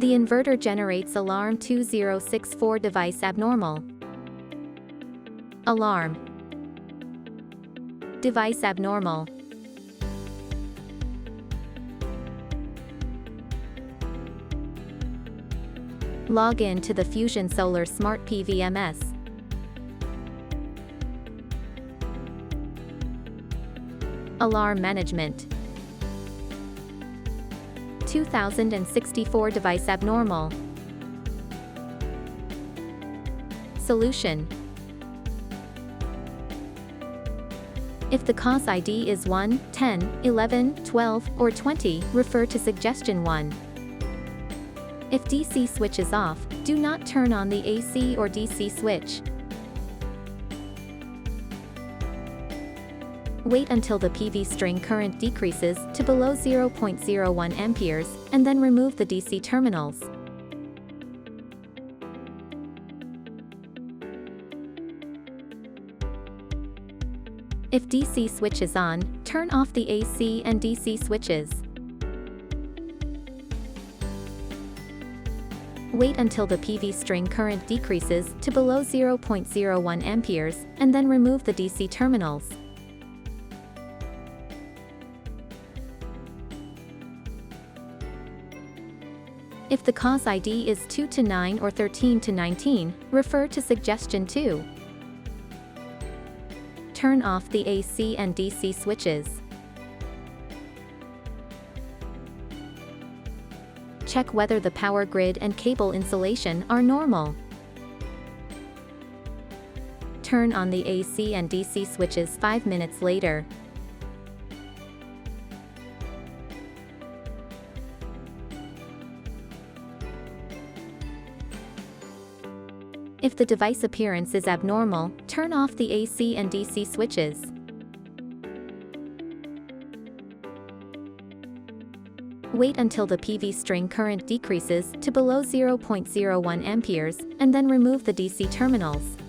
The inverter generates alarm 2064 device abnormal. Alarm. Device abnormal. Log in to the Fusion Solar Smart PVMS. Alarm management. 2064 device abnormal. Solution. If the cause ID is 1, 10, 11, 12, or 20, refer to suggestion 1. If DC switch is off, do not turn on the AC or DC switch. Wait until the PV string current decreases to below 0.01 amperes, and then remove the DC terminals. If DC switch is on, turn off the AC and DC switches. Wait until the PV string current decreases to below 0.01 amperes, and then remove the DC terminals. If the cause ID is 2 to 9 or 13 to 19, refer to suggestion 2. Turn off the AC and DC switches. Check whether the power grid and cable insulation are normal. Turn on the AC and DC switches 5 minutes later. If the device appearance is abnormal, turn off the AC and DC switches. Wait until the PV string current decreases to below 0.01 amperes, and then remove the DC terminals.